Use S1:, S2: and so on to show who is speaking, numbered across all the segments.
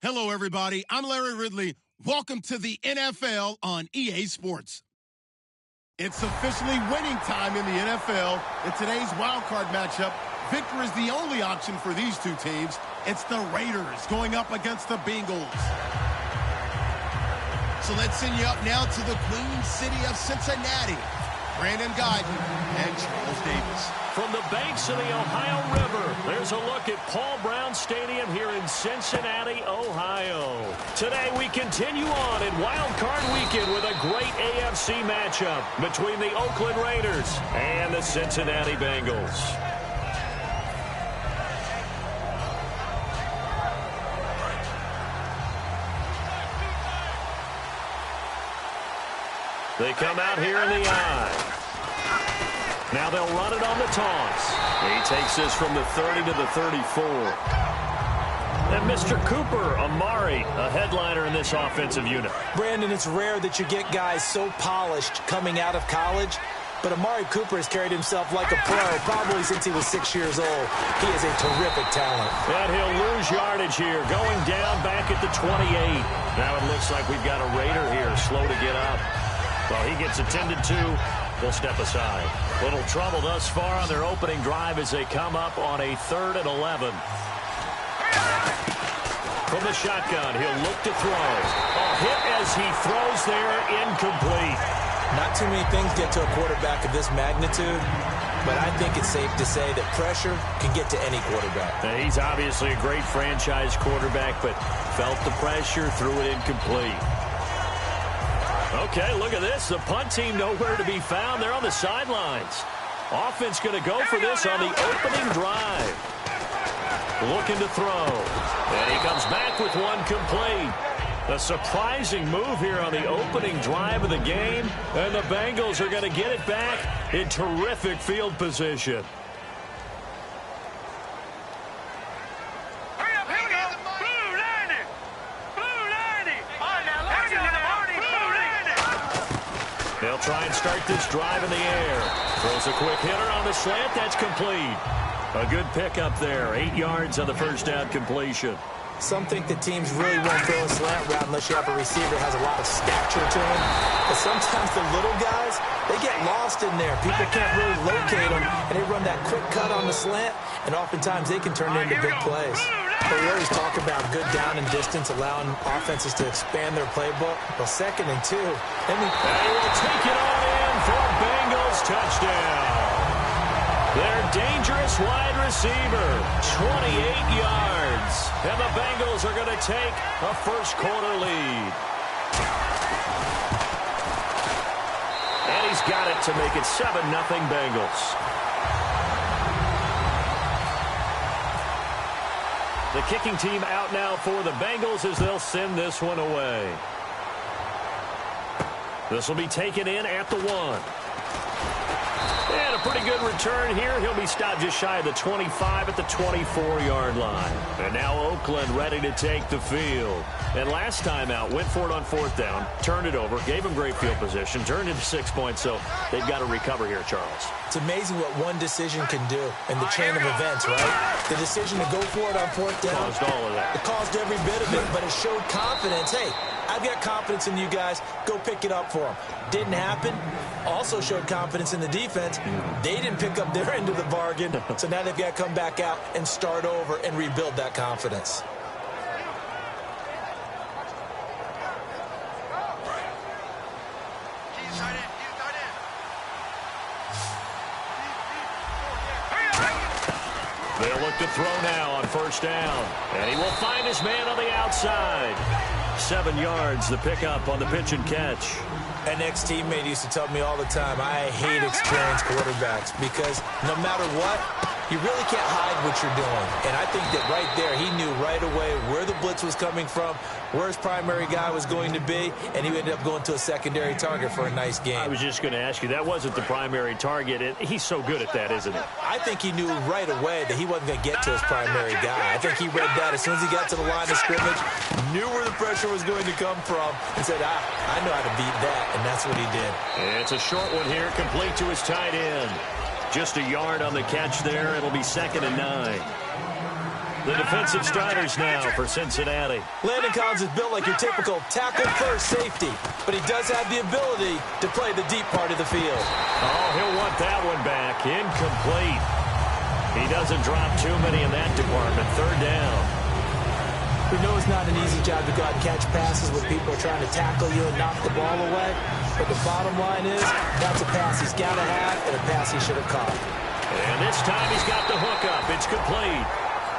S1: Hello, everybody. I'm Larry Ridley. Welcome to the NFL on EA Sports. It's officially winning time in the NFL. In today's wildcard matchup, victory is the only option for these two teams. It's the Raiders going up against the Bengals. So let's send you up now to the Queen City of Cincinnati. Brandon Guyton and Charles Davis.
S2: From the banks of the Ohio River, there's a look at Paul Brown Stadium here in Cincinnati, Ohio. Today we continue on in Wild Card Weekend with a great AFC matchup between the Oakland Raiders and the Cincinnati Bengals. They come out here in the eye. Now they'll run it on the toss. He takes this from the 30 to the 34. And Mr. Cooper Amari, a headliner in this offensive unit.
S3: Brandon, it's rare that you get guys so polished coming out of college, but Amari Cooper has carried himself like a pro probably since he was 6 years old. He is a terrific talent.
S2: And he'll lose yardage here, going down back at the 28. Now it looks like we've got a Raider here, slow to get up. Well, he gets attended to. They'll step aside. Little trouble thus far on their opening drive as they come up on a 3rd and 11. From the shotgun, he'll look to throw. A hit as he throws there, incomplete.
S3: Not too many things get to a quarterback of this magnitude, but I think it's safe to say that pressure can get to any quarterback.
S2: Now, he's obviously a great franchise quarterback, but felt the pressure, threw it incomplete. Okay, look at this. The punt team nowhere to be found. They're on the sidelines. Offense going to go for this on the opening drive. Looking to throw. And he comes back with one complete. A surprising move here on the opening drive of the game. And the Bengals are going to get it back in terrific field position. They'll try and start this drive in the air. Throws a quick hitter on the slant. That's complete. A good pickup there. 8 yards on the first down completion.
S3: Some think that teams really won't throw a slant route unless you have a receiver that has a lot of stature to him. But sometimes the little guys, they get lost in there. People can't really locate them, and they run that quick cut on the slant, and oftentimes they can turn into big plays. But we always talk about good down and distance, allowing offenses to expand their playbook. Well, 2nd and 2.
S2: They will take it on in for a Bengals touchdown. Their dangerous wide receiver, 28 yards. And the Bengals are going to take a first-quarter lead. And he's got it to make it 7-0 Bengals. The kicking team out now for the Bengals as they'll send this one away. This will be taken in at the 1. And a pretty good return here. He'll be stopped just shy of the 25 at the 24-yard line. And now Oakland ready to take the field. And last time out, went for it on 4th down, turned it over, gave him great field position, turned into 6 points, so they've got to recover here, Charles.
S3: It's amazing what one decision can do in the chain of events, right? The decision to go for it on 4th down.
S2: Caused all of that.
S3: It caused every bit of it, but it showed confidence. Hey, I've got confidence in you guys. Go pick it up for them. Didn't happen. Also showed confidence in the defense. They didn't pick up their end of the bargain, so now they've got to come back out and start over and rebuild that confidence.
S2: They'll look to throw now on 1st down. And he will find his man on the outside. 7 yards, the pickup on the pitch and catch.
S3: An ex-teammate used to tell me all the time, I hate experienced quarterbacks because no matter what, you really can't hide what you're doing. And I think that right there, he knew right away where the blitz was coming from, where his primary guy was going to be, and he ended up going to a secondary target for a nice game.
S2: I was just going to ask you, that wasn't the primary target. He's so good at that, isn't he?
S3: I think he knew right away that he wasn't going to get to his primary guy. I think he read that as soon as he got to the line of scrimmage, knew where the pressure was going to come from, and said, I know how to beat that, and that's what he did.
S2: And it's a short one here, complete to his tight end. Just a yard on the catch there. It'll be 2nd and 9. The defensive starters now for Cincinnati.
S3: Landon Collins is built like your typical tackle-first safety, but he does have the ability to play the deep part of the field.
S2: Oh, he'll want that one back. Incomplete. He doesn't drop too many in that department. Third down.
S3: We know it's not an easy job to go out and catch passes when people are trying to tackle you and knock the ball away. But the bottom line is, that's a pass he's got to have and a pass he should have caught.
S2: And this time he's got the hook up. It's complete.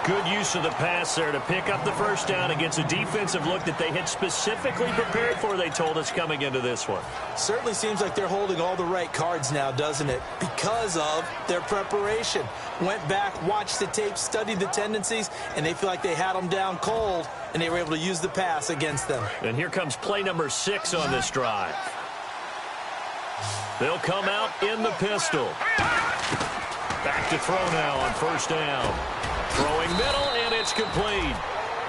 S2: Good use of the pass there to pick up the first down against a defensive look that they had specifically prepared for, they told us, coming into this one.
S3: Certainly seems like they're holding all the right cards now, doesn't it? Because of their preparation. Went back, watched the tape, studied the tendencies, and they feel like they had them down cold, and they were able to use the pass against them.
S2: And here comes play number 6 on this drive. They'll come out in the pistol. Back to throw now on first down. Throwing middle, and it's complete.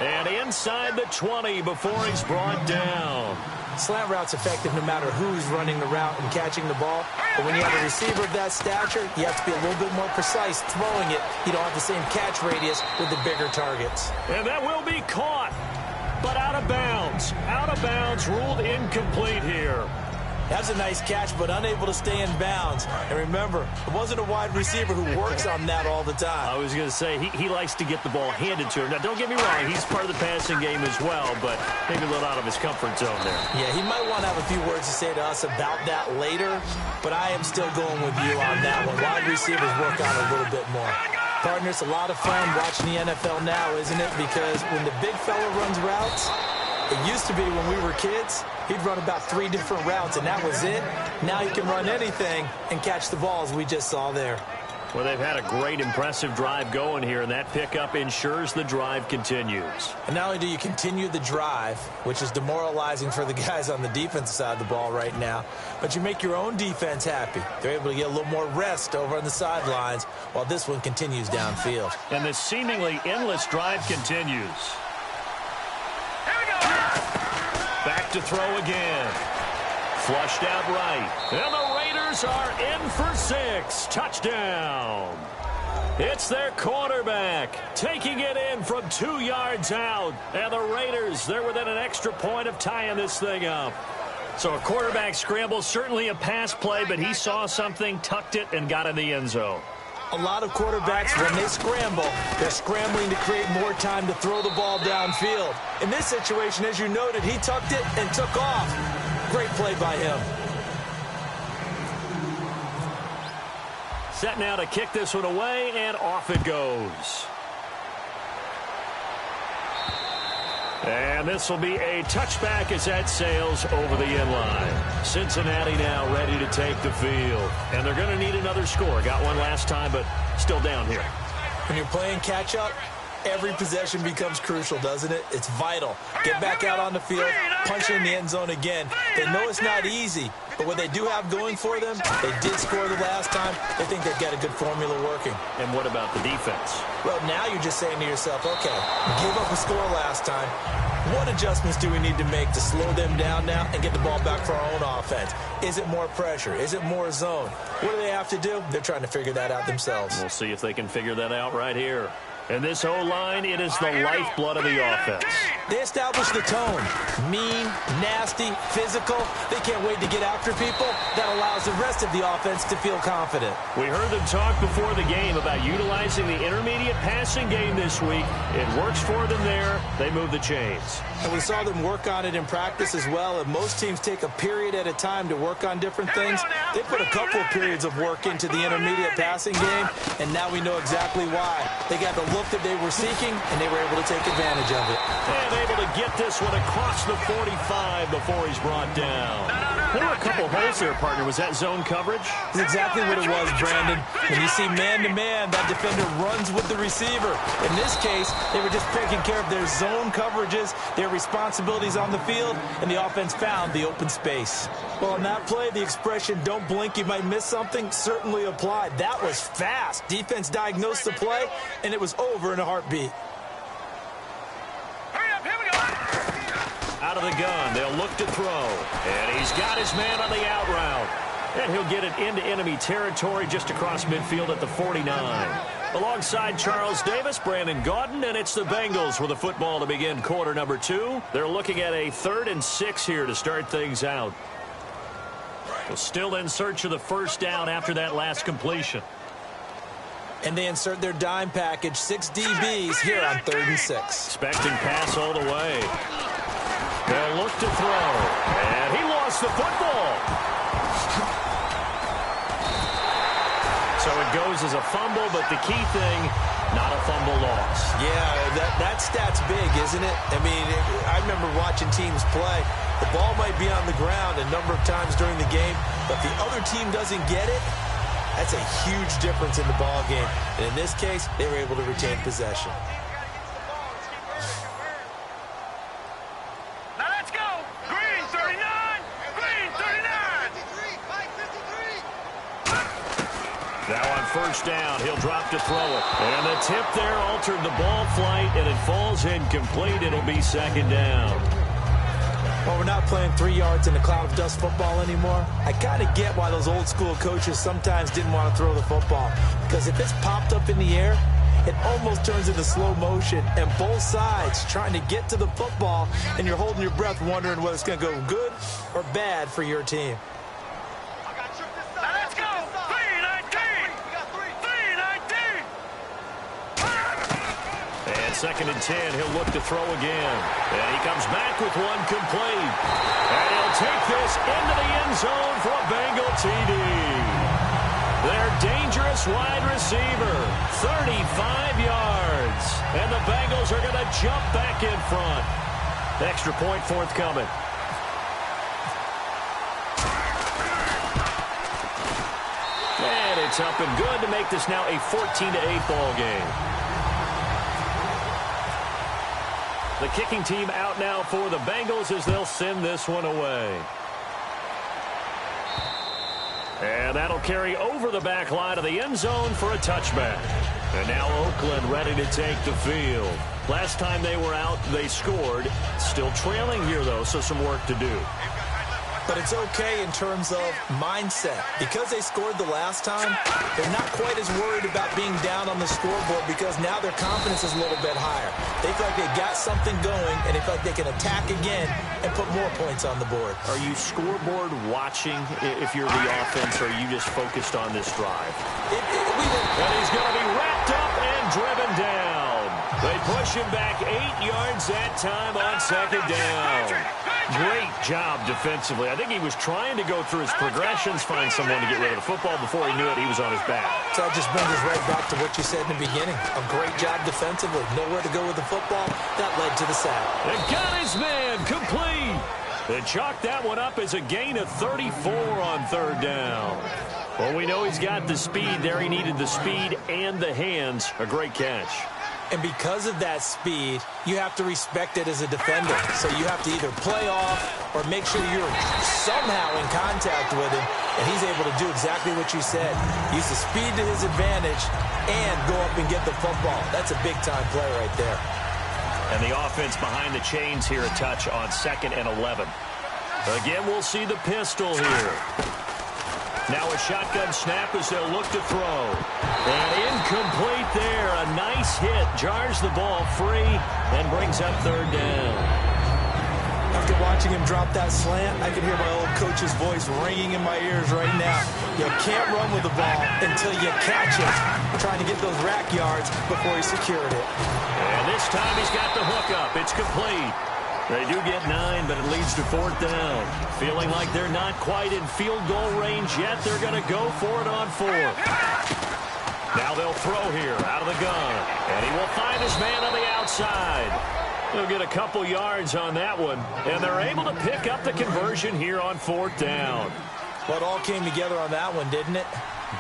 S2: And inside the 20 before he's brought down.
S3: Slant route's effective no matter who's running the route and catching the ball. But when you have a receiver of that stature, you have to be a little bit more precise throwing it. You don't have the same catch radius with the bigger targets.
S2: And that will be caught, but out of bounds. Out of bounds, ruled incomplete here.
S3: That's a nice catch, but unable to stay in bounds. And remember, it wasn't a wide receiver who works on that all the time.
S2: I was going to say, he likes to get the ball handed to him. Now, don't get me wrong, he's part of the passing game as well, but maybe a little out of his comfort zone there.
S3: Yeah, he might want to have a few words to say to us about that later, but I am still going with you on that one. Wide receivers work on it a little bit more. Partner, it's a lot of fun watching the NFL now, isn't it? Because when the big fella runs routes, it used to be when we were kids, he'd run about 3 different routes, and that was it. Now he can run anything and catch the balls we just saw there.
S2: Well, they've had a great, impressive drive going here, and that pickup ensures the drive continues.
S3: And not only do you continue the drive, which is demoralizing for the guys on the defensive side of the ball right now, but you make your own defense happy. They're able to get a little more rest over on the sidelines while this one continues downfield.
S2: And this seemingly endless drive continues. Back to throw again. Flushed out right. And the Raiders are in for 6. Touchdown. It's their quarterback taking it in from 2 yards out. And the Raiders, they're within an extra point of tying this thing up. So a quarterback scramble, certainly a pass play, but he saw something, tucked it, and got in the end zone.
S3: A lot of quarterbacks, when they scramble, they're scrambling to create more time to throw the ball downfield. In this situation, as you noted, he tucked it and took off. Great play by him.
S2: Set now to kick this one away, and off it goes. And this will be a touchback as that sails over the end line. Cincinnati now ready to take the field. And they're going to need another score. Got one last time, but still down here.
S3: When you're playing catch-up, every possession becomes crucial, doesn't it? It's vital. Get back out on the field, punch in the end zone again. They know it's not easy, but what they do have going for them, they did score the last time. They think they've got a good formula working.
S2: And what about the defense?
S3: Well, now you're just saying to yourself, okay, gave up a score last time. What adjustments do we need to make to slow them down now and get the ball back for our own offense? Is it more pressure? Is it more zone? What do they have to do? They're trying to figure that out themselves.
S2: We'll see if they can figure that out right here. And this O-line, it is the lifeblood of the offense.
S3: They establish the tone. Mean, nasty, physical. They can't wait to get after people. That allows the rest of the offense to feel confident.
S2: We heard them talk before the game about utilizing the intermediate passing game this week. It works for them there. They move the chains.
S3: And we saw them work on it in practice as well. And most teams take a period at a time to work on different things. They put a couple of periods of work into the intermediate passing game, and now we know exactly why. They got the look that they were seeking, and they were able to take advantage of it.
S2: And able to get this one across the 45 before he's brought down. There were a couple holes there, partner. Was that zone coverage?
S3: That's exactly what it was, Brandon. When you see man-to-man, that defender runs with the receiver. In this case, they were just taking care of their zone coverages, their responsibilities on the field, and the offense found the open space. Well, on that play, the expression, don't blink, you might miss something, certainly applied. That was fast. Defense diagnosed the play, and it was over in a heartbeat.
S2: Out of the gun, they'll look to throw. And he's got his man on the out route. And he'll get it into enemy territory just across midfield at the 49. Alongside Charles Davis, Brandon Gaudin, and it's the Bengals with the football to begin quarter number 2. They're looking at a 3rd and 6 here to start things out. Well, still in search of the first down after that last completion.
S3: And they insert their dime package, 6 DBs here on 3rd and 6.
S2: Expecting pass all the way. They'll look to throw. And he lost the football. So it goes as a fumble, but the key thing, not a fumble loss.
S3: Yeah, that stat's big, isn't it? I mean, I remember watching teams play. The ball might be on the ground a number of times during the game, but the other team doesn't get it. That's a huge difference in the ball game. And in this case, they were able to retain possession.
S4: Now let's go. Green 39. Green 39.
S2: Now on first down, he'll drop to throw it. And the tip there altered the ball flight, and it falls incomplete. It'll be 2nd down.
S3: Well, we're not playing 3 yards in a cloud of dust football anymore. I kind of get why those old school coaches sometimes didn't want to throw the football. Because if it's popped up in the air, it almost turns into slow motion. And both sides trying to get to the football, and you're holding your breath wondering whether it's going to go good or bad for your team.
S4: Now let's go. 319. 319.
S2: And 2nd and 10, he'll look to throw again. And he comes back with one complete. And he'll take this into the end zone for a Bengal TD. Their dangerous wide receiver, 35 yards. And the Bengals are going to jump back in front. Extra point forthcoming. And it's up and good to make this now a 14-8 ball game. The kicking team out now for the Bengals as they'll send this one away. And that'll carry over the back line of the end zone for a touchback. And now Oakland ready to take the field. Last time they were out, they scored. Still trailing here, though, so some work to do.
S3: But it's okay in terms of mindset. Because they scored the last time, they're not quite as worried about being down on the scoreboard because now their confidence is a little bit higher. They feel like they got something going, and they feel like they can attack again and put more points on the board.
S2: Are you scoreboard watching if you're the offense, or are you just focused on this drive? And he's going to be wrapped up and driven down. They push him back 8 yards that time on 2nd down. Great job defensively. I think he was trying to go through his progressions, find someone to get rid of the football. Before he knew it, he was on his back.
S3: So that just brings us right back to what you said in the beginning. A great job defensively. Nowhere to go with the football. That led to the sack.
S2: And got his man complete. They chalked that one up as a gain of 34 on 3rd down. Well, we know he's got the speed there. He needed the speed and the hands. A great catch.
S3: And because of that speed, you have to respect it as a defender. So you have to either play off or make sure you're somehow in contact with him. And he's able to do exactly what you said. Use the speed to his advantage and go up and get the football. That's a big-time play right there.
S2: And the offense behind the chains here, a touch on 2nd and 11. Again, we'll see the pistol here. Now a shotgun snap as they'll look to throw. And incomplete there. A nice hit. Jars the ball free and brings up 3rd down.
S3: After watching him drop that slant, I can hear my old coach's voice ringing in my ears right now. You can't run with the ball until you catch it. Trying to get those rack yards before he secured it.
S2: And this time he's got the hook up. It's complete. They do get 9, but it leads to 4th down. Feeling like they're not quite in field goal range yet. They're going to go for it on 4th. Now they'll throw here out of the gun. And he will find his man on the outside. They'll get a couple yards on that one. And they're able to pick up the conversion here on 4th down.
S3: Well, it all came together on that one, didn't it?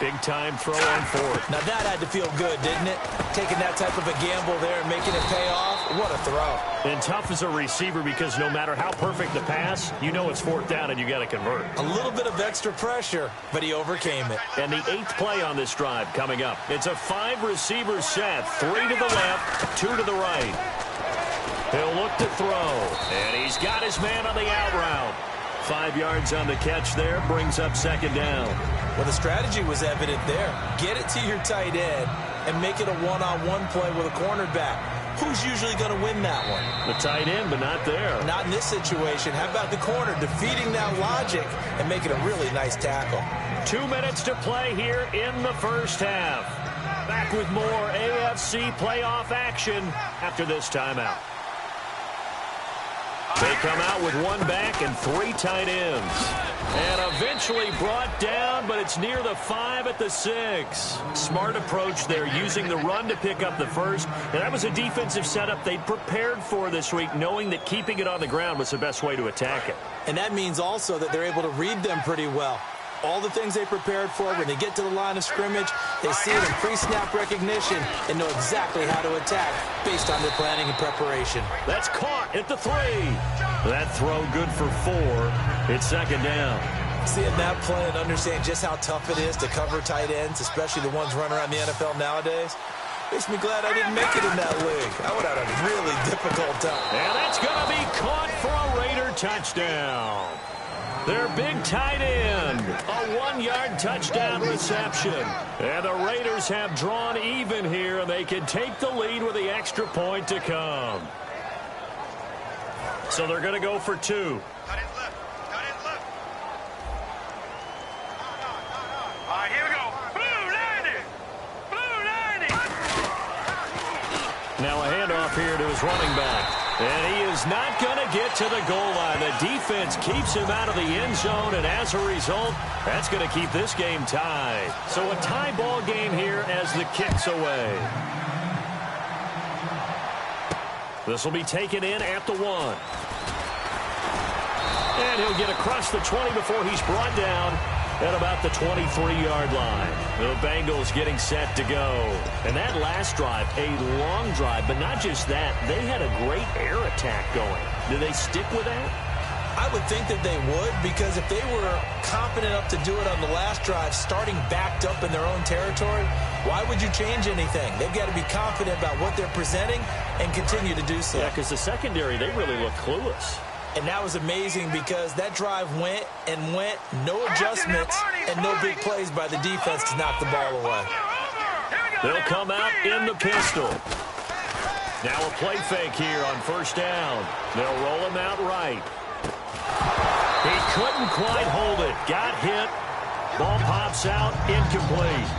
S2: Big-time throw on 4th.
S3: Now that had to feel good, didn't it? Taking that type of a gamble there and making it pay off. What a throw.
S2: And tough as a receiver because no matter how perfect the pass, you know it's 4th down and you got to convert.
S3: A little bit of extra pressure, but he overcame it.
S2: And the 8th play on this drive coming up. It's a 5-receiver set. 3 to the left, 2 to the right. He'll look to throw. And he's got his man on the out route. 5 yards on the catch there, brings up 2nd down.
S3: Well, the strategy was evident there. Get it to your tight end, and make it a one-on-one play with a cornerback. Who's usually going to win that one?
S2: The tight end, but not there.
S3: Not in this situation. How about the corner defeating that logic and making a really nice tackle?
S2: 2 minutes to play here in the first half. Back with more AFC playoff action after this timeout. They come out with one back and 3 tight ends. And eventually brought down, but it's near the 5 at the 6. Smart approach there, using the run to pick up the first. And that was a defensive setup they'd prepared for this week, knowing that keeping it on the ground was the best way to attack it.
S3: And that means also that they're able to read them pretty well. All the things they prepared for, when they get to the line of scrimmage, they see it in pre-snap recognition and know exactly how to attack based on their planning and preparation.
S2: That's caught at the 3. That throw good for 4. It's second down.
S3: Seeing that play and understanding just how tough it is to cover tight ends, especially the ones running around the NFL nowadays, makes me glad I didn't make it in that league. I would have had a really difficult time.
S2: And that's going to be caught for a Raider touchdown. Their big tight end, a 1-yard touchdown reception. And the Raiders have drawn even here, and they can take the lead with the extra point to come. So they're going to go for 2.
S4: Cut in left. Cut in left. All right, here we go. Blue 90. Blue 90.
S2: Now a handoff here to his running back. And he is not going to get to the goal line. The defense keeps him out of the end zone, and as a result, that's going to keep this game tied. So a tie ball game here as the kick's away. This will be taken in at the 1. And he'll get across the 20 before he's brought down at about the 23-yard line. The Bengals getting set to go. And that last drive, a long drive, but not just that. They had a great air attack going. Do they stick with that?
S3: I would think that they would, because if they were confident enough to do it on the last drive, starting backed up in their own territory, why would you change anything? They've got to be confident about what they're presenting and continue to do so.
S2: Yeah, because the secondary, they really look clueless.
S3: And that was amazing because that drive went and went, no adjustments, and no big plays by the defense to knock the ball away.
S2: They'll come out in the pistol. Now a play fake here on first down. They'll roll him out right. He couldn't quite hold it. Got hit. Ball pops out, incomplete.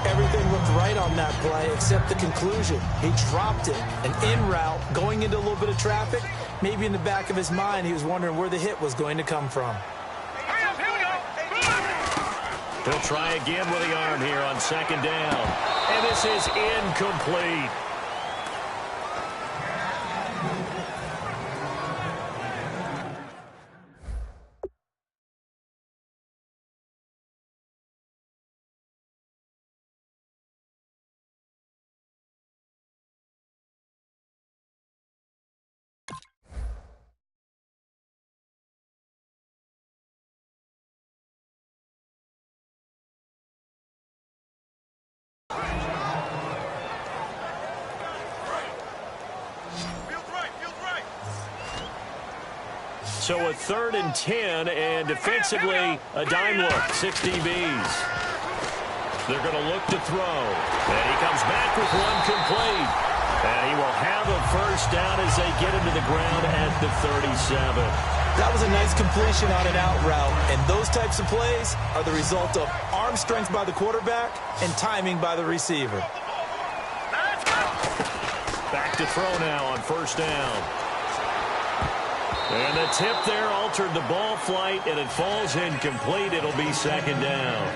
S3: Everything looked right on that play except the conclusion. He dropped it. An in route, going into a little bit of traffic. Maybe in the back of his mind, he was wondering where the hit was going to come from.
S2: He'll try again with the arm here on second down. And this is incomplete. So a 3rd and 10, and defensively, a dime look, 6 DBs. They're going to look to throw. And he comes back with one complete. And he will have a first down as they get into the ground at the 37.
S3: That was a nice completion on an out route, and those types of plays are the result of arm strength by the quarterback and timing by the receiver.
S2: Back to throw now on first down. And the tip there altered the ball flight, and it falls incomplete. It'll be second down.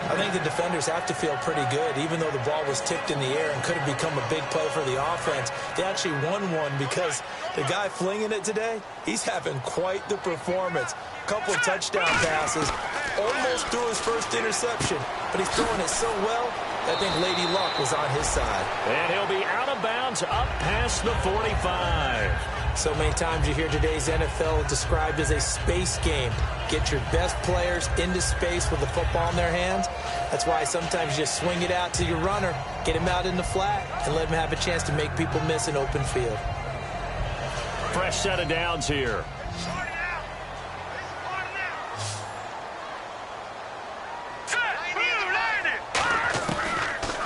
S3: I think the defenders have to feel pretty good, even though the ball was tipped in the air and could have become a big play for the offense. They actually won one because the guy flinging it today, he's having quite the performance. A couple of touchdown passes, almost threw his first interception, but he's throwing it so well, I think Lady Luck was on his side.
S2: And he'll be out of bounds up past the 45.
S3: So many times you hear today's NFL described as a space game. Get your best players into space with the football in their hands. That's why sometimes you just swing it out to your runner, get him out in the flat, and let him have a chance to make people miss an open field.
S2: Fresh set of downs here.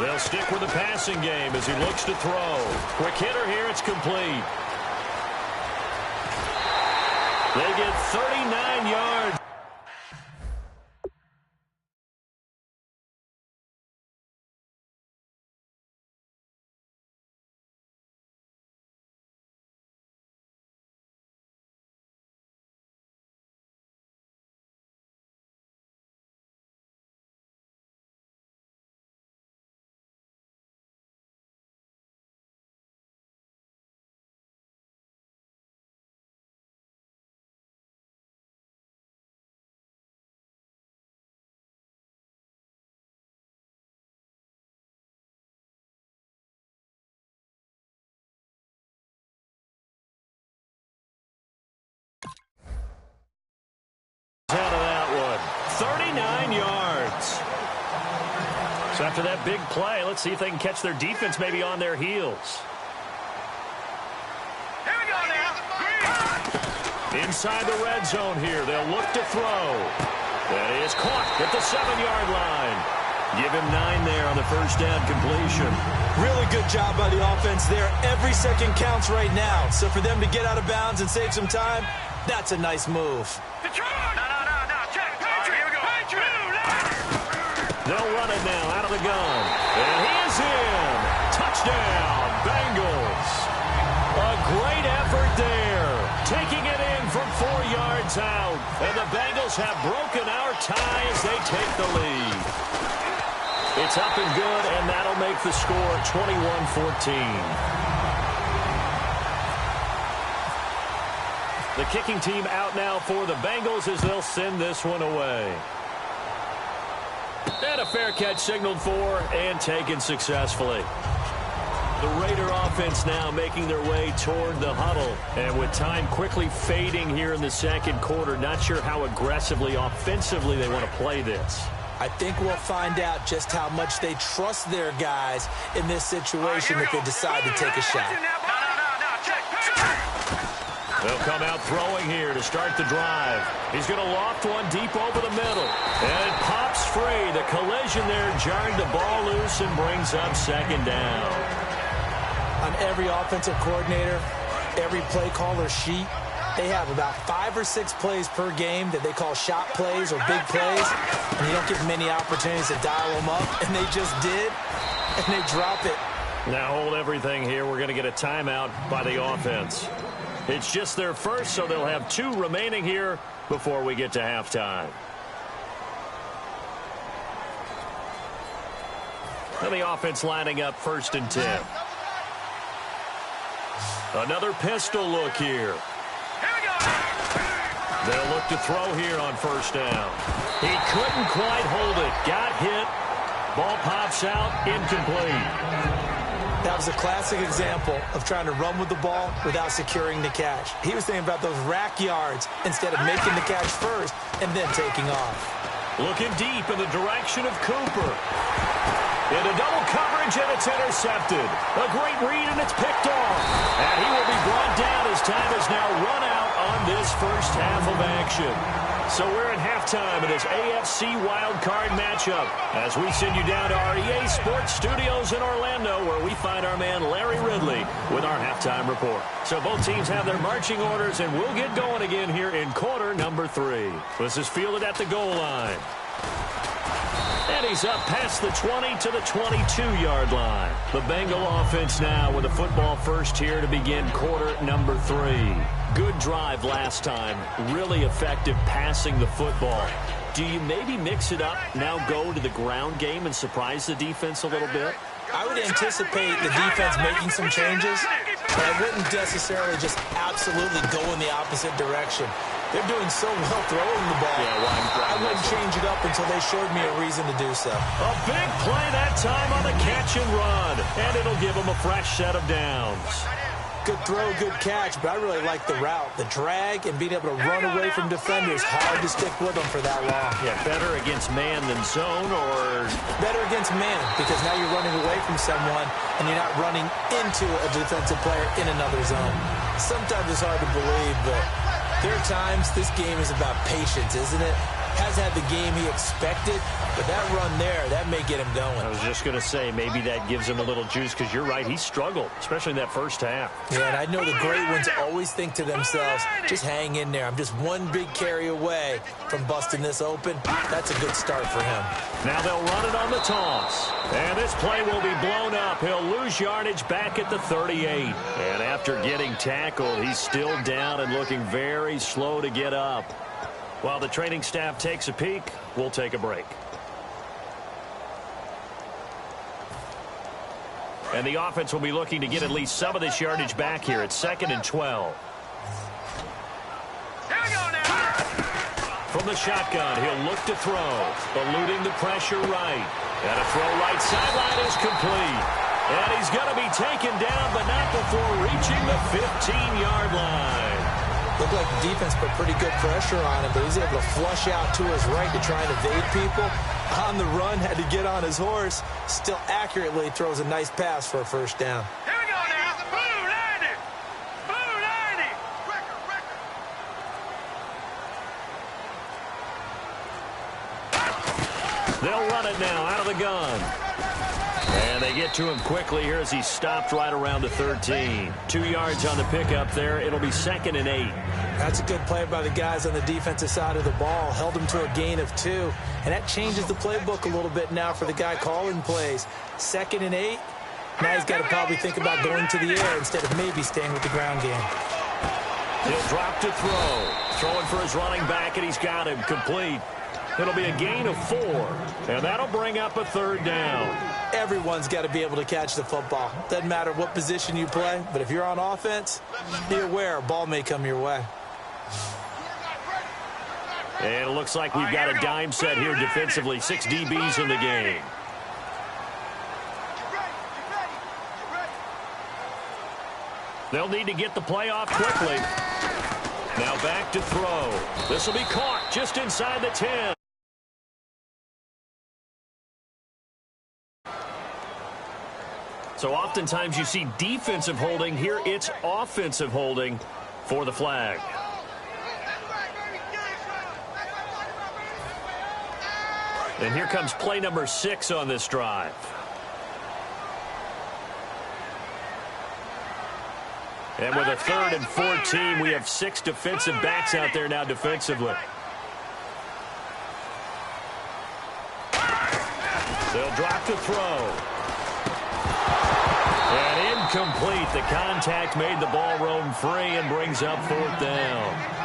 S2: They'll stick with the passing game as he looks to throw. Quick hitter here, it's complete. They get 39 yards. Out of that one. 39 yards. So after that big play, let's see if they can catch their defense maybe on their heels.
S4: Here we go now.
S2: Inside the red zone here. They'll look to throw. That is caught at the 7-yard line. Give him 9 there on the first down completion.
S3: Really good job by the offense there. Every second counts right now. So for them to get out of bounds and save some time, that's a nice move.
S2: They'll run it now out of the gun. And he is in. Touchdown, Bengals. A great effort there. Taking it in from 4 yards out. And the Bengals have broken our tie as they take the lead. It's up and good, and that'll make the score 21-14. The kicking team out now for the Bengals as they'll send this one away. And a fair catch signaled for and taken successfully. The Raider offense now making their way toward the huddle. And with time quickly fading here in the second quarter, not sure how aggressively, offensively they want to play this.
S3: I think we'll find out just how much they trust their guys in this situation if they decide to take a shot.
S2: They'll come out throwing here to start the drive. He's going to loft one deep over the middle. And it pops free. The collision there jarred the ball loose and brings up second down.
S3: On every offensive coordinator, every play caller sheet, they have about 5 or 6 plays per game that they call shot plays or big plays. And you don't get many opportunities to dial them up. And they just did. And they drop it.
S2: Now hold everything here. We're going to get a timeout by the offense. It's just their first, so they'll have 2 remaining here before we get to halftime. And the offense lining up 1st and 10. Another pistol look here. They'll look to throw here on 1st down. He couldn't quite hold it. Got hit. Ball pops out. Incomplete.
S3: That was a classic example of trying to run with the ball without securing the catch. He was thinking about those rack yards instead of making the catch first and then taking off.
S2: Looking deep in the direction of Cooper. Into double coverage, and it's intercepted. A great read, and it's picked off. And he will be brought down as time is now run out on this first half of action. So we're at halftime of this AFC wildcard matchup as we send you down to our EA Sports Studios in Orlando where we find our man Larry Ridley with our halftime report. So both teams have their marching orders, and we'll get going again here in quarter number 3. This is fielded at the goal line. And he's up past the 20 to the 22-yard line. The Bengal offense now with a football first here to begin quarter number 3. Good drive last time. Really effective passing the football. Do you maybe mix it up, now go to the ground game and surprise the defense a little bit?
S3: I would anticipate the defense making some changes, but I wouldn't necessarily just absolutely go in the opposite direction. They're doing so well throwing the ball. I wouldn't change it up until they showed me a reason to do so.
S2: A big play that time on the catch and run, and it'll give them a fresh set of downs.
S3: Good throw, good catch, but I really like the route. The drag and being able to run away from defenders, hard to stick with them for that long.
S2: Yeah, better against man than zone, or?
S3: Better against man, because now you're running away from someone and you're not running into a defensive player in another zone. Sometimes it's hard to believe, but there are times this game is about patience, isn't it? has had the game he expected, but that run there, that may get him going.
S2: I was just going to say, maybe that gives him a little juice, because you're right, he struggled, especially in that first half.
S3: Yeah, and I know the great ones always think to themselves, just hang in there. I'm just one big carry away from busting this open. That's a good start for him.
S2: Now they'll run it on the toss. And this play will be blown up. He'll lose yardage back at the 38. And after getting tackled, he's still down and looking very slow to get up. While the training staff takes a peek, we'll take a break. And the offense will be looking to get at least some of this yardage back here at 2nd and 12. From the shotgun, he'll look to throw, eluding the pressure right. And a throw right sideline is complete. And he's going to be taken down, but not before reaching the 15-yard line.
S3: Looked like the defense put pretty good pressure on him, but he's able to flush out to his right to try and evade people. On the run, had to get on his horse. Still accurately throws a nice pass for a first down.
S4: Here we go now. Blue 90. Blue 90.
S2: They'll run it now out of the gun. And they get to him quickly here as he stopped right around the 13. 2 yards on the pickup there. It'll be 2nd and 8.
S3: That's a good play by the guys on the defensive side of the ball. Held him to a gain of 2. And that changes the playbook a little bit now for the guy calling plays. 2nd and 8. Now he's got to probably think about going to the air instead of maybe staying with the ground game.
S2: He'll drop to throw. Throwing for his running back, and he's got him complete. It'll be a gain of 4. And that'll bring up a 3rd down.
S3: Everyone's got to be able to catch the football. Doesn't matter what position you play, but if you're on offense, be aware a ball may come your way.
S2: And it looks like we've got a dime set here defensively. 6 DBs in the game. They'll need to get the play off quickly. Now back to throw. This will be caught just inside the 10. So oftentimes you see defensive holding. Here it's offensive holding for the flag. And here comes play number 6 on this drive. And with a 3rd and 14, we have 6 defensive backs out there now defensively. They'll drop to throw. And incomplete. The contact made the ball roam free and brings up 4th down.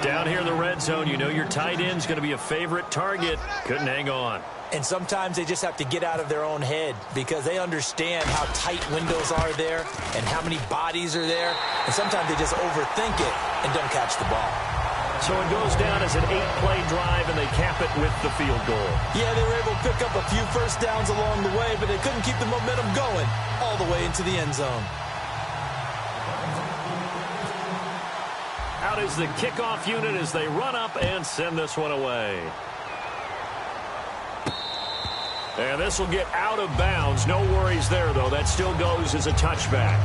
S2: Down here in the red zone, you know your tight end's going to be a favorite target. Couldn't hang on.
S3: And sometimes they just have to get out of their own head because they understand how tight windows are there and how many bodies are there. And sometimes they just overthink it and don't catch the ball.
S2: So it goes down as an 8-play drive, and they cap it with the field goal.
S3: Yeah, they were able to pick up a few first downs along the way, but they couldn't keep the momentum going all the way into the end zone.
S2: Out is the kickoff unit as they run up and send this one away. And this will get out of bounds. No worries there, though. That still goes as a touchback.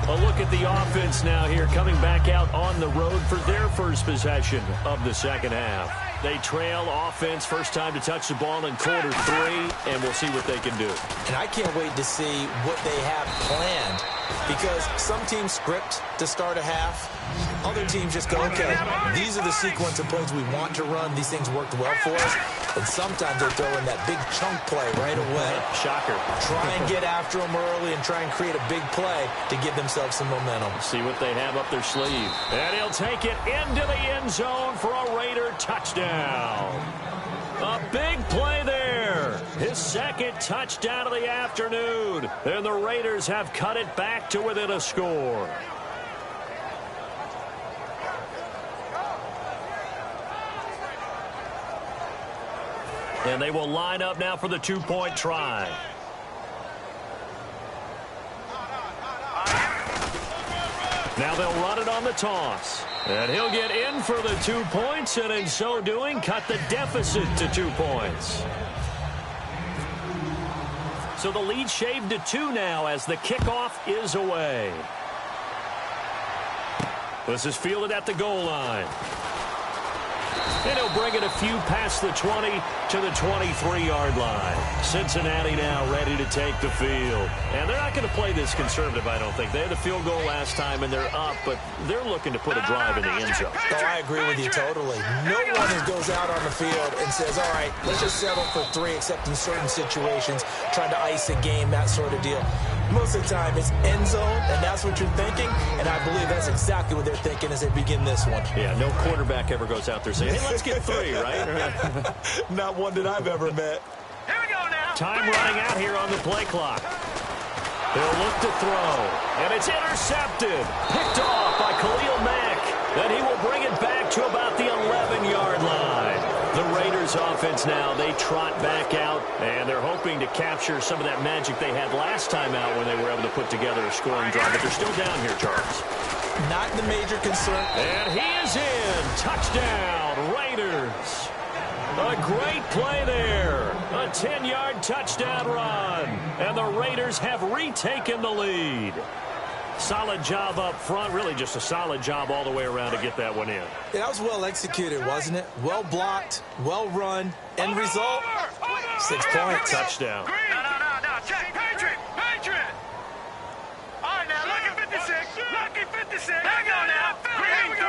S2: A look at the offense now here, coming back out on the road for their first possession of the second half. They trail offense, first time to touch the ball in quarter 3, and we'll see what they can do.
S3: And I can't wait to see what they have planned, because some teams script to start a half. Other teams just go, okay, these are the sequence of plays we want to run. These things worked well for us. And sometimes they throw in that big chunk play right away.
S2: Shocker.
S3: Try and get after them early and try and create a big play to give themselves some momentum.
S2: See what they have up their sleeve. And he'll take it into the end zone for a Raider touchdown. A big play there. His 2nd touchdown of the afternoon. And the Raiders have cut it back to within a score. And they will line up now for the 2-point try. Now they'll run it on the toss. And he'll get in for the 2 points, and in so doing, cut the deficit to 2 points. So the lead shaved to 2 now as the kickoff is away. This is fielded at the goal line. And he'll bring it a few past the 20 to the 23-yard line. Cincinnati now ready to take the field. And they're not going to play this conservative, I don't think. They had the field goal last time, and they're up, but they're looking to put a drive in the end zone.
S3: Oh, I agree with you totally. No one who goes out on the field and says, all right, let's just settle for 3, except in certain situations, trying to ice a game, that sort of deal. Most of the time, it's end zone, and that's what you're thinking, and I believe that's exactly what they're thinking as they begin this one.
S2: Yeah, no quarterback ever goes out there saying, hey, let's get 3, right?
S3: Not one that I've ever met.
S4: Here we go now.
S2: Time running out here on the play clock. They'll look to throw, and it's intercepted. Picked off by Khalil Mack. Then he will bring it back to about the 11-yard line. The Raiders offense now, they trot back out, and they're hoping to capture some of that magic they had last time out when they were able to put together a scoring drive, but they're still down here, Charles.
S3: Not the major concern.
S2: And he is in. Touchdown, Raiders. A great play there. A 10-yard touchdown run, and the Raiders have retaken the lead. Solid job up front, really just a solid job all the way around to get that one in.
S3: Yeah, that was well executed, wasn't it? Well blocked, well run, end result, 6 points.
S2: Touchdown.
S4: No. Check. Patriot. All right, now, lucky 56. Lucky 56. There we go now. Here we go.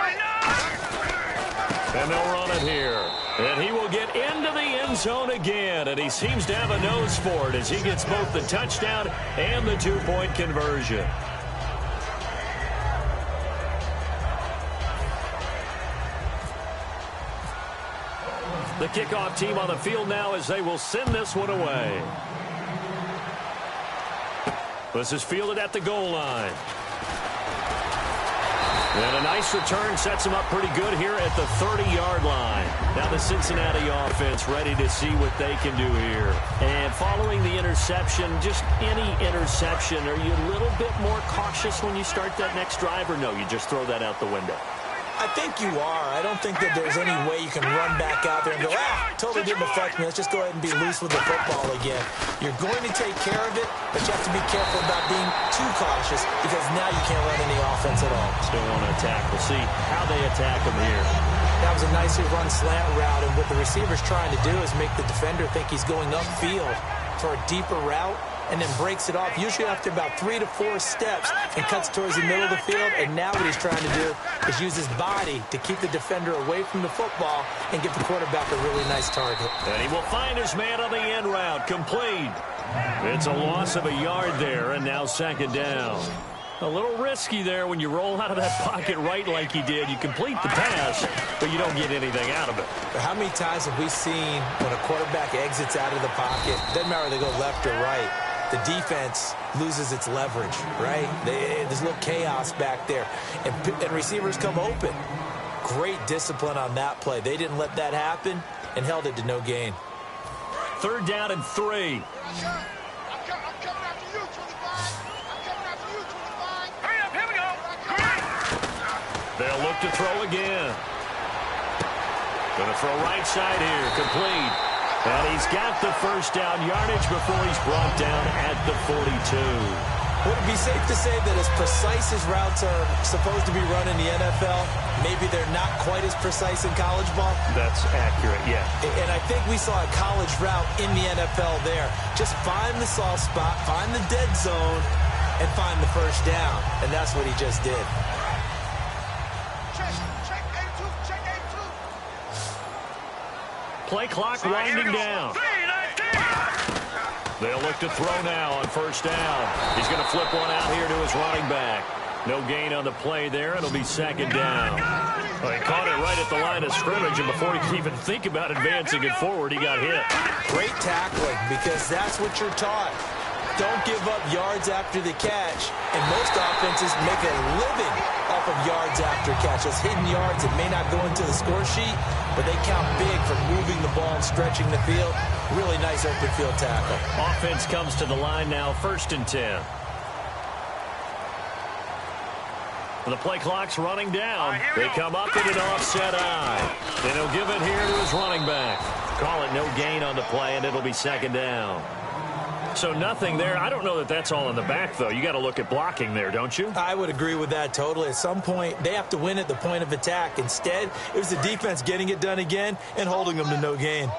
S2: And they'll run it here. And he will get into the end zone again. And he seems to have a nose for it as he gets both the touchdown and the 2-point conversion. The kickoff team on the field now as they will send this one away. This is fielded at the goal line. And a nice return sets them up pretty good here at the 30-yard line. Now the Cincinnati offense ready to see what they can do here. And following the interception, just any interception, are you a little bit more cautious when you start that next drive, or no, you just throw that out the window?
S3: I think you are. I don't think that there's any way you can run back out there and go, totally didn't affect me. Let's just go ahead and be loose with the football again. You're going to take care of it, but you have to be careful about being too cautious because now you can't run any offense at all.
S2: Still want to attack. We'll see how they attack them here.
S3: That was a nicely run slant route, and what the receiver's trying to do is make the defender think he's going upfield for a deeper route, and then breaks it off, usually after about 3 to 4 steps, and cuts towards the middle of the field. And now what he's trying to do is use his body to keep the defender away from the football and give the quarterback a really nice target.
S2: And he will find his man on the end route, complete. It's a loss of a yard there, and now 2nd down. A little risky there when you roll out of that pocket right like he did. You complete the pass, but you don't get anything out of it.
S3: How many times have we seen when a quarterback exits out of the pocket, doesn't matter whether they go left or right, the defense loses its leverage, right? There's a little chaos back there, and receivers come open. Great discipline on that play. They didn't let that happen and held it to no gain.
S2: 3rd down and 3. They'll look to throw again. Going to throw right side here, complete. And he's got the 1st down yardage before he's brought down at the 42.
S3: Would it be safe to say that as precise as routes are supposed to be run in the NFL, maybe they're not quite as precise in college ball?
S2: That's accurate, yeah.
S3: And I think we saw a college route in the NFL there. Just find the soft spot, find the dead zone, and find the 1st down. And that's what he just did.
S2: Play clock winding down. They'll look to throw now on 1st down. He's going to flip one out here to his running back. No gain on the play there. It'll be 2nd down. Well, he caught it right at the line of scrimmage, and before he could even think about advancing it forward, he got hit.
S3: Great tackling, because that's what you're taught. Don't give up yards after the catch, and most offenses make a living off of yards after catch. Those hidden yards that may not go into the score sheet, but they count big for moving the ball and stretching the field. Really nice open field tackle.
S2: Offense comes to the line now, 1st and 10. The play clock's running down. They come up in an offset eye. And he'll give it here to his running back. Call it no gain on the play, and it'll be 2nd down. So nothing there. I don't know that that's all in the back, though. You got to look at blocking there, don't you?
S3: I would agree with that totally. At some point, they have to win at the point of attack. Instead, it was the defense getting it done again and holding them to no gain.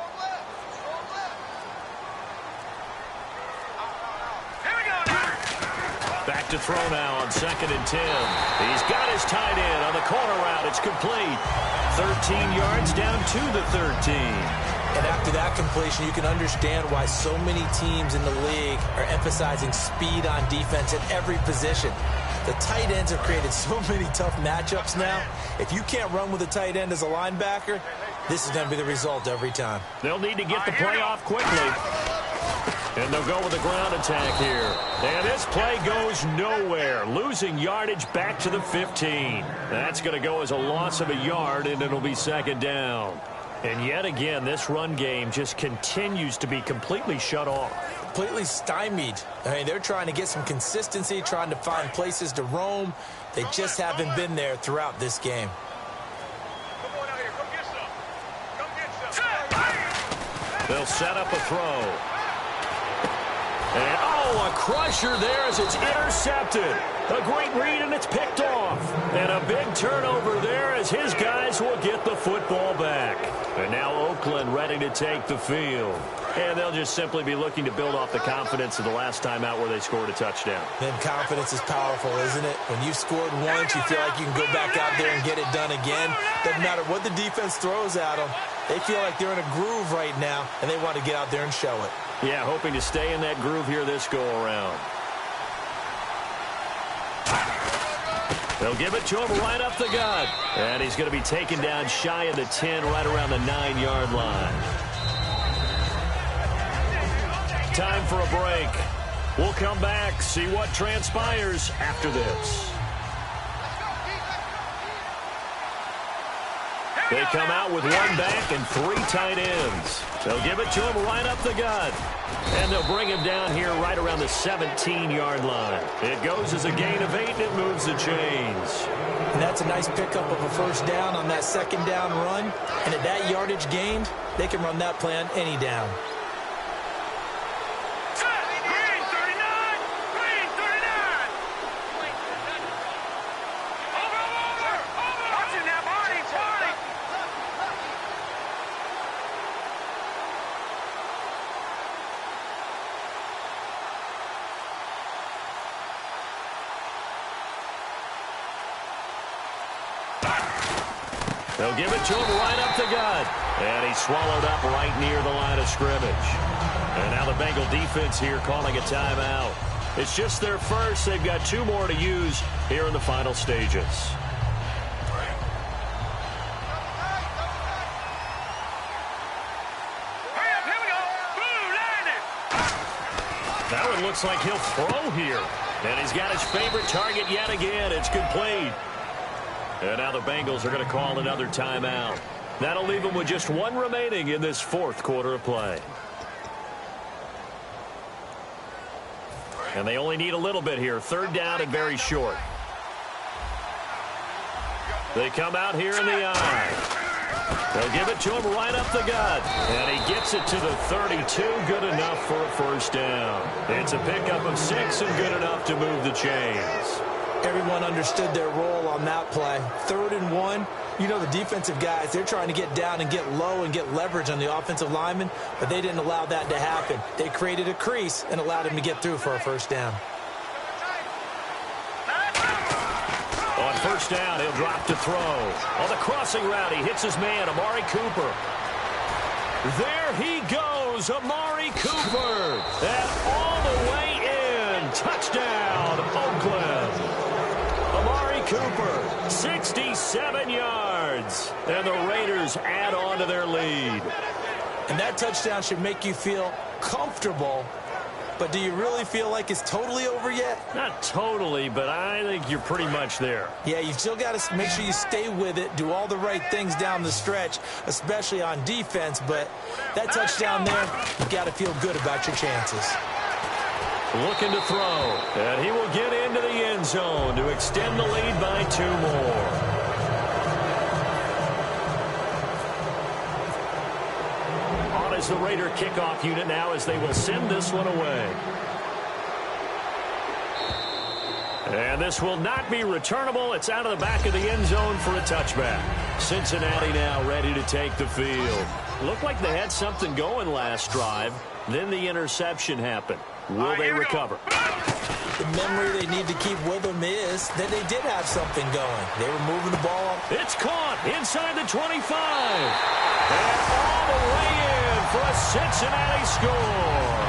S2: Back to throw now on 2nd and 10. He's got his tight end on the corner route. It's complete. 13 yards down to the 13.
S3: And after that completion, you can understand why so many teams in the league are emphasizing speed on defense at every position. The tight ends have created so many tough matchups now. If you can't run with a tight end as a linebacker, this is going to be the result every time.
S2: They'll need to get the play off quickly. And they'll go with a ground attack here. And this play goes nowhere. Losing yardage back to the 15. That's going to go as a loss of a yard, and it'll be 2nd down. And yet again, this run game just continues to be completely shut off.
S3: Completely stymied. I mean, they're trying to get some consistency, trying to find places to roam. They just haven't been there throughout this game.
S2: They'll set up a throw. And, oh, a crusher there as it's intercepted. A great read, and it's picked off. And a big turnover there as his guys will get the football back. And now Oakland ready to take the field. And they'll just simply be looking to build off the confidence of the last time out where they scored a touchdown.
S3: Then confidence is powerful, isn't it? When you've scored once, you feel like you can go back out there and get it done again. Doesn't matter what the defense throws at them. They feel like they're in a groove right now, and they want to get out there and show it.
S2: Yeah, hoping to stay in that groove here this go-around. They'll give it to him right up the gut. And he's going to be taken down shy of the 10, right around the 9-yard line. Time for a break. We'll come back, see what transpires after this. They come out with 1 back and 3 tight ends. They'll give it to him right up the gut. And they'll bring him down here right around the 17-yard line. It goes as a gain of 8, and it moves the chains.
S3: And that's a nice pickup of a 1st down on that 2nd down run. And at that yardage gained, they can run that play on any down.
S2: They'll give it to him right up the gut. And he's swallowed up right near the line of scrimmage. And now the Bengal defense here calling a timeout. It's just their first. They've got 2 more to use here in the final stages. That one looks like he'll throw here. And he's got his favorite target yet again. It's complete. And now the Bengals are going to call another timeout. That'll leave them with just 1 remaining in this 4th quarter of play. And they only need a little bit here. 3rd down and very short. They come out here in the eye. They'll give it to him right up the gut. And he gets it to the 32. Good enough for a 1st down. It's a pickup of 6 and good enough to move the chains.
S3: Everyone understood their role on that play. 3rd and 1. You know, the defensive guys, they're trying to get down and get low and get leverage on the offensive lineman, but they didn't allow that to happen. They created a crease and allowed him to get through for a 1st down.
S2: On 1st down, he'll drop to throw. On the crossing route, he hits his man, Amari Cooper. There he goes, Amari Cooper. And all the way in. Touchdown, Oakland. Amari Cooper, 67 yards. And the Raiders add on to their lead.
S3: And that touchdown should make you feel comfortable. But do you really feel like it's totally over yet?
S2: Not totally, but I think you're pretty much there.
S3: Yeah, you've still got to make sure you stay with it, do all the right things down the stretch, especially on defense. But that touchdown there, you've got to feel good about your chances.
S2: Looking to throw, and he will get into the end zone to extend the lead by 2 more. On his is the Raider kickoff unit now as they will send this one away. And this will not be returnable. It's out of the back of the end zone for a touchback. Cincinnati now ready to take the field. Looked like they had something going last drive. Then the interception happened. Will they recover?
S3: The memory they need to keep with them is that they did have something going. They were moving the ball.
S2: It's caught inside the 25. And all the way in for a Cincinnati score.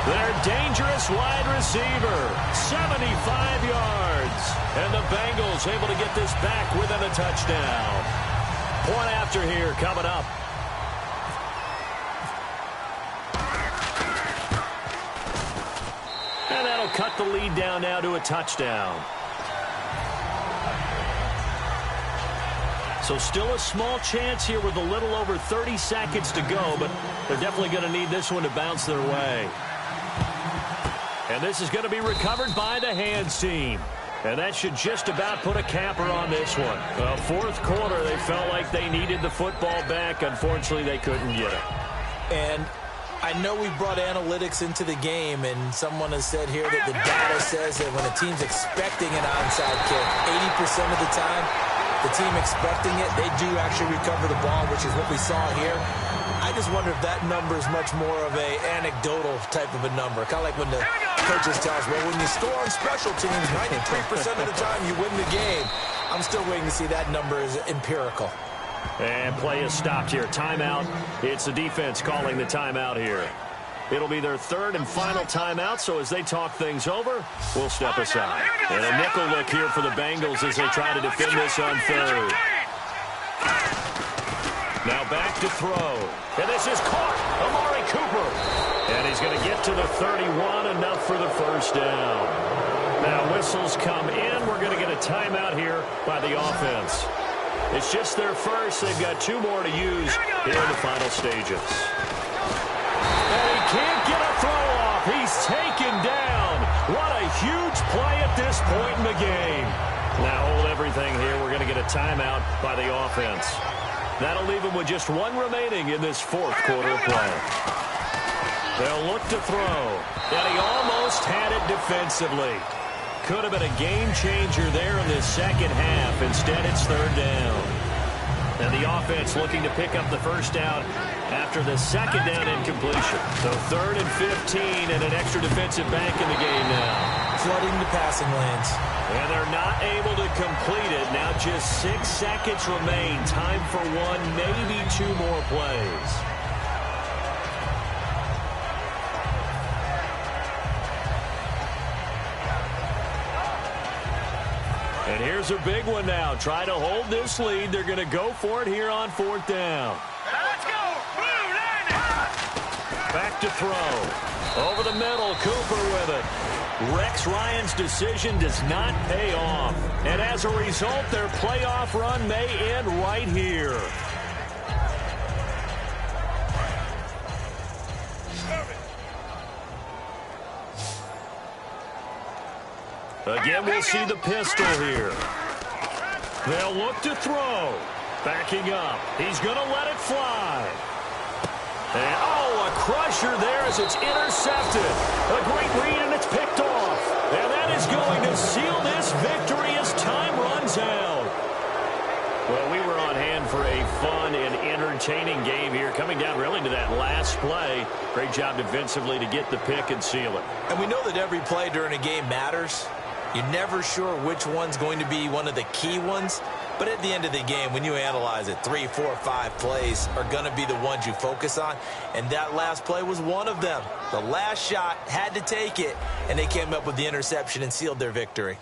S2: Their dangerous wide receiver, 75 yards. And the Bengals able to get this back within a touchdown. Point after here coming up. And that'll cut the lead down now to a touchdown. So still a small chance here with a little over 30 seconds to go, but they're definitely going to need this one to bounce their way. And this is going to be recovered by the hands team. And that should just about put a capper on this one. Well, fourth quarter, they felt like they needed the football back. Unfortunately, they couldn't get it.
S3: And I know we brought analytics into the game, and someone has said here that the data says that when a team's expecting an onside kick, 80% of the time, the team expecting it, they do actually recover the ball, which is what we saw here. I just wonder if that number is much more of a anecdotal type of a number. Kind of like when the coaches tell us, well, when you score on special teams, 93% of the time you win the game. I'm still waiting to see that number is empirical.
S2: And play is stopped here. Timeout. It's the defense calling the timeout here. It'll be their third and final timeout, so as they talk things over, we'll step aside. And a nickel look here for the Bengals as they try to defend this on third. Now back to throw. And this is caught. Amari Cooper. And he's going to get to the 31, enough for the first down. Now whistles come in. We're going to get a timeout here by the offense. It's just their first. They've got two more to use here in the final stages. And he can't get a throw off. He's taken down. What a huge play at this point in the game. Now hold everything here. We're going to get a timeout by the offense. That'll leave him with just one remaining in this fourth quarter of play. They'll look to throw. And he almost had it defensively. Could have been a game changer there in this second half. Instead, it's third down. And the offense looking to pick up the first down after the second down incompletion. So third and 15 and an extra defensive back in the game now.
S3: Flooding the passing lanes.
S2: And they're not able to complete it. Now just 6 seconds remain. Time for one, maybe two more plays. And here's a big one now. Try to hold this lead. They're going to go for it here on fourth down.
S4: Let's go. Blue line.
S2: Back to throw. Over the middle, Cooper with it. Rex Ryan's decision does not pay off. And as a result, their playoff run may end right here. Again, we'll see the pistol here. They'll look to throw. Backing up. He's going to let it fly. And, oh, a crusher there as it's intercepted. A great read, and it's picked off. And that is going to seal this victory as time runs out. Well, we were on hand for a fun and entertaining game here, coming down really to that last play. Great job defensively to get the pick and seal it.
S3: And we know that every play during a game matters. You're never sure which one's going to be one of the key ones. But at the end of the game, when you analyze it, 3, 4, 5 plays are going to be the ones you focus on. And that last play was one of them. The last shot had to take it, and they came up with the interception and sealed their victory.